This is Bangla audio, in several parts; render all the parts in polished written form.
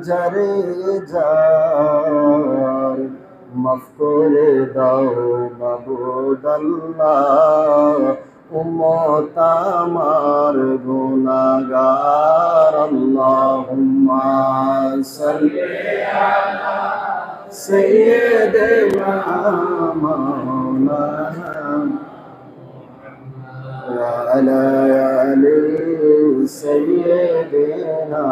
যারে যার মাফ করে দাও মাবুদ আল্লাহ, উম্মত আমার গুনাহগার। আল্লাহুম্মা সাল্লি আলা সাইয়্যিদিনা মাওলানা ওয়া আলা আলি সাইয়্যিদিনা।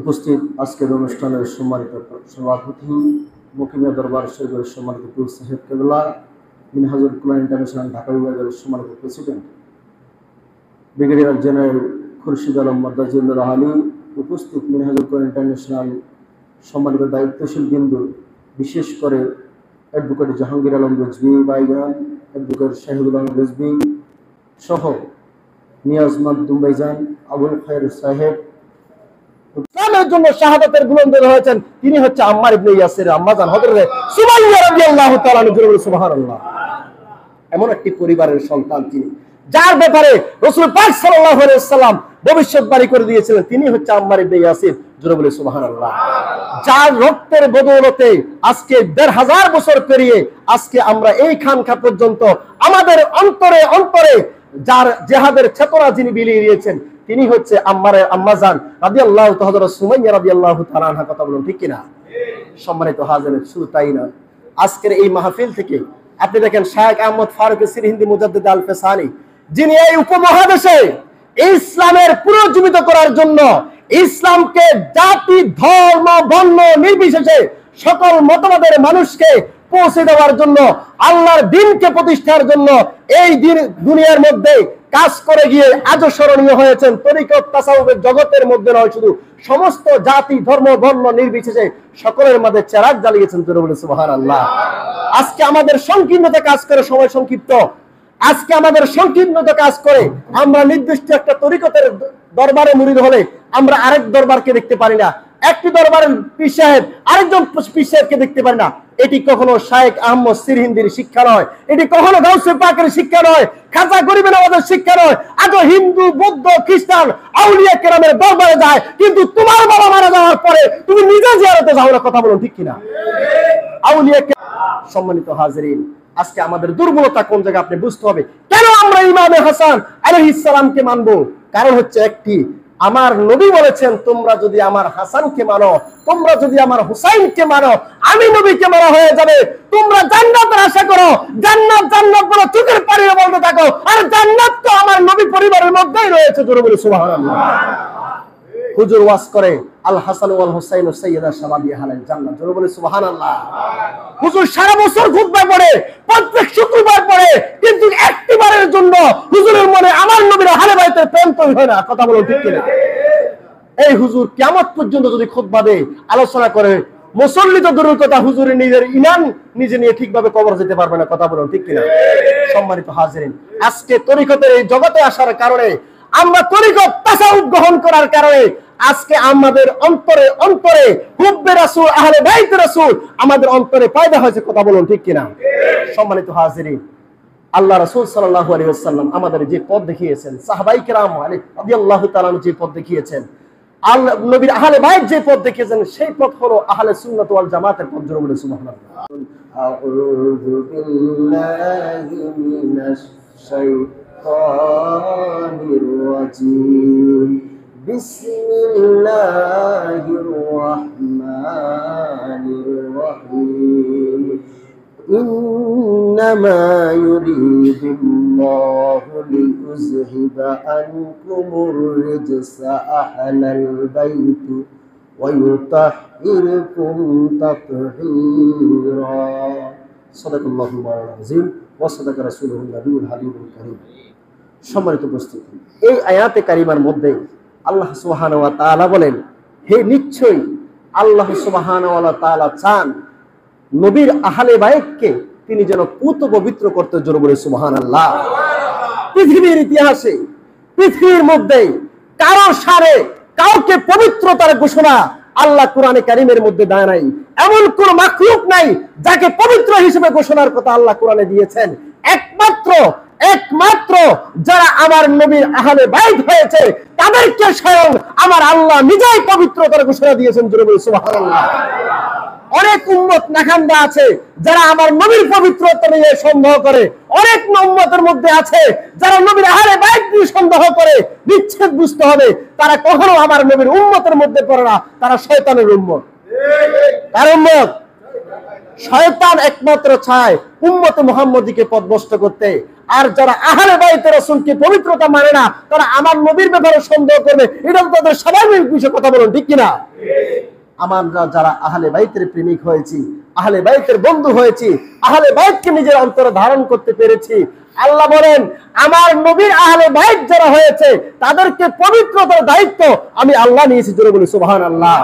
উপস্থিত আজকের অনুষ্ঠানের সম্মানিত সভাপতি, মকিমিয়া দরবার শরীফের সম্মানিত পীর সাহেব কেবলা, মিনহাজুল কুরআন ইন্টারন্যাশনাল ঢাকা বিভাগের সম্মানিত president brigadier general Khurshid Alam মাদ্দাজিউল্লাহ আলী, উপস্থিত মিনহাজুল কুরআন ইন্টারন্যাশনাল সম্মানিত দায়িত্বশীল বিন্দু, বিশেষ করে অ্যাডভোকেট জাহাঙ্গীর আলম রেজভী ভাইজান, অ্যাডভোকেট শাহিদুল আলম রেজভী সহ নিয়াজমাদ দুম্বাইজান, আবুল খায়ের সাহেব, ইসলামের জন্য শাহাদাতের বুলন্দ হয়েছেন, তিনি হচ্ছে আম্মার ইবনে ইয়াসির আম্মাজান হযরত সুমাইয়া রাদিয়াল্লাহু তাআলা আনহা। সুবহানাল্লাহ। এমন একটি পরিবারের সন্তান তিনি, যার ব্যাপারে রাসূল পাক সাল্লাল্লাহু আলাইহি ওয়াসাল্লাম ভবিষ্যৎবাণী করে দিয়েছিলেন, তিনি হচ্ছে আম্মার ইবনে ইয়াসির। জোরে বলে সুবহানাল্লাহ। যার রক্তের বদৌলতে আজকে ১৫০০ বছর পেরিয়ে আজকে আমরা এই খানকা পর্যন্ত আমাদের অন্তরে অন্তরে যার জিহাদের চেতনা যিনি বিলিয়ে দিয়েছেন, তিনি হচ্ছে আম্মাজান রাদিয়াল্লাহু তাআলা হযরত সুমাইয়া রাদিয়াল্লাহু তাআলা আনহা। কথা বলুন ঠিক কিনা? সম্মানিত হাজিরিন, শুধু তাই নয়, আজকের এই মাহফিল থেকে আপনি দেখেন শায়েখ আহমদ ফারুক সিরহিন্দি মুজাদ্দিদ আল ফেসানি, যিনি এই উপমহাদেশে ইসলামের পুনর্জীবিত করার জন্য ইসলামকে জাতি ধর্ম বর্ণ নির্বিশেষে সকল মতবাদের মানুষকে পৌঁছে দেওয়ার জন্য, আল্লাহর দ্বীনকে প্রতিষ্ঠার জন্য এই দিন দুনিয়ার মধ্যে কাজ করে গিয়ে আজও স্মরণীয় হয়েছেন। তরিকত তাসাউফের জগতের মধ্যে নয়, শুধু সমস্ত জাতি ধর্ম বর্ণ নির্বিশেষে সকলের মধ্যে চেরাগ জ্বালিয়েছেন। জোরে বলে সুবহানাল্লাহ। আজকে আমাদের সংকীর্ণতা কাজ করে, সময় সংক্ষিপ্ত, আজকে আমাদের সংকীর্ণতা কাজ করে আমরা নির্দিষ্ট একটা তরিকতের দরবারে মুরিদ হলে আমরা আরেক দরবারকে দেখতে পারি না, একটি দরবারের পীর সাহেব আরেকজন পীর সাহেবকে দেখতে পারি না। এটি কখনো শায়েখ আহমদ সিরহিন্দির শিক্ষা নয়, এটি কখনো গাউসে পাকের শিক্ষা নয়, খাজা গরিব নওয়াজের শিক্ষা নয়। আজও হিন্দু বৌদ্ধ খ্রিস্টান আউলিয়া কেরামের দরবারে যায়, কিন্তু তোমার বাবা মারা যাওয়ার পরে তুমি নিজে জিয়ারতে যাও না। কথা বলুন ঠিক কিনা? আউলিয়া। সম্মানিত হাজিরিন, আজকে আমাদের দুর্বলতা কোন জায়গায় আপনি বুঝতে হবে। কেন আমরা ইমামে হাসান আলাইহিস সালামকে মানবো? কারণ হচ্ছে একটি, আমার নবী বলেছেন, তোমরা যদি আমার হাসানকে মানো, তোমরা যদি আমার হুসাইনকে মানো, আমি নবীকে মানা হয়ে যাবে। তোমরা জান্নাতের আশা করো, জান্নাত জান্নাত বলে চোখের পানিতে বলতে থাকো, আর জান্নাত তো আমার নবী পরিবারের মধ্যেই রয়েছে। জোরে বলে সুবহানাল্লাহ। হুজুর ওয়াজ করে, আল হাসান ওয়াল হুসাইন সাইয়্যিদা শাবাবি আহলিল জান্নাহ। জোরে বলে সুবহানাল্লাহ। হুজুর সারা বছর খুতবা পড়ে, প্রত্যেক শুক্রবার পড়ে, কিন্তু একটিবারের জন্য হুজুরের মনে আমার নবীর আহলে বাইতের প্রেম তৈরি হয় না। কথা বলুন ঠিক কিনা? এই হুজুর কিয়ামত পর্যন্ত যদি খুতবা দেয়, আলোচনা করে, মুসল্লি তো দূরের কথা, হুজুরের নিজের ঈমান নিজে নিয়ে ঠিকভাবে কবর যেতে পারবে না। কথা বলুন ঠিক কিনা? সম্মানিত হাজিরিন, আজকে তরিকতের এই জগতে আসার কারণে, আমরা তরিকত তাসাউফ গ্রহণ করার কারণে আজকে আমাদের অন্তরে অন্তরে হুব্বে রাসূল আহলে বাইত রাসূল আমাদের অন্তরে পয়দা হয়েছে। কথা বলুন ঠিক কিনা? সম্মানিত হাজিরিন, আল্লাহ রাসূল সাল্লাল্লাহু আলাইহি ওয়াসাল্লাম আমাদের যে পথ দেখিয়েছেন, সাহাবায়ে কেরাম রাদিয়াল্লাহু তাআলা যে পথ দেখিয়েছেন, আল্লাহ নবীর আহলে বাইত যে পথ দেখিয়েছেন, সেই পথ হলো আহলে সুন্নাত ওয়াল জামাতের পথ। জোরে বলে সুবহানাল্লাহ। আউযু বিল্লাহি মিনাশ শাইতানির রাজীম। বিসমিল্লাহির রাহমানির রাহিম। ইন্নামা ইউরিদুল্লাহু লিইয়ুযহিবা আনকুমুর রিজসা আহলাল বাইতি ওয়া ইউতাহহিরাকুম তাতহীরা। সাদাকাল্লাহু আয-আযীম ওয়া সাদাকা রাসূলুহুল নবিয়্যুল হাবিবুল কারীম। সম্মানিত উপস্থিতি, এই আয়াতে কারিমার মধ্যে আল্লাহ সুবহানাহু ওয়া তাআলা বলেন, হে নিশ্চয়ই আল্লাহ সুবহানাহু ওয়া তাআলা চান নবীর আহলে বাইতকে তিনি যেন পুত পবিত্র করতে। জোরে বলে সুবহানাল্লাহ। পৃথিবীর ইতিহাসে, পৃথিবীর মধ্যে কারো সারে কাউকে পবিত্রতার ঘোষণা আল্লাহ কোরআনে কারীমের মধ্যে দেয় নাই। এমন কোন মাখলুক নাই যাকে পবিত্র হিসেবে ঘোষণার কথা আল্লাহ কোরআনে দিয়েছেন। একমাত্র একমাত্র যারা আমার নবীর আহলে বাইত হয়েছে তাদেরকে স্বয়ং আমার আল্লাহ নিজেই পবিত্রতার ঘোষণা দিয়েছেন। জোরে বলি সুবহানাল্লাহ। অনেক উম্মত নাখান্দা আছে যারা আমার নবীর পবিত্রতা নিয়ে সন্দেহ করে, অনেক উম্মতের মধ্যে আছে যারা নবীর আহলে বাইত নিয়ে সন্দেহ করে। বিচ্ছেদ বুঝতে হবে, তারা কখনো আমার নবীর উম্মতের মধ্যে পড়ে না, তারা শয়তানের উম্মত। কার উম্মত? শয়তান একমাত্র চায় উম্মতে মুহাম্মদীকে পথভ্রষ্ট করতে। আর যারা আহলে বাইত রাসূলকে পবিত্রতা মানে না, তারা আমার নবীর ব্যাপারে সন্দেহ করবে, এটা তো তাদের স্বাভাবিক বিষয়। কথা বলুন ঠিক কিনা? আমরা যারা আহলে বাইতের প্রেমিক হয়েছি, আহলে বাইতের বন্ধু হয়েছি, আহলে বাইতকে নিজের অন্তরে ধারণ করতে পেরেছি, আল্লাহ বলেন আমার নবীর আহলে বাইত যারা হয়েছে তাদেরকে পবিত্রতার দায়িত্ব আমি আল্লাহ নিয়েছি। জোরে বলি সুবহানাল্লাহ।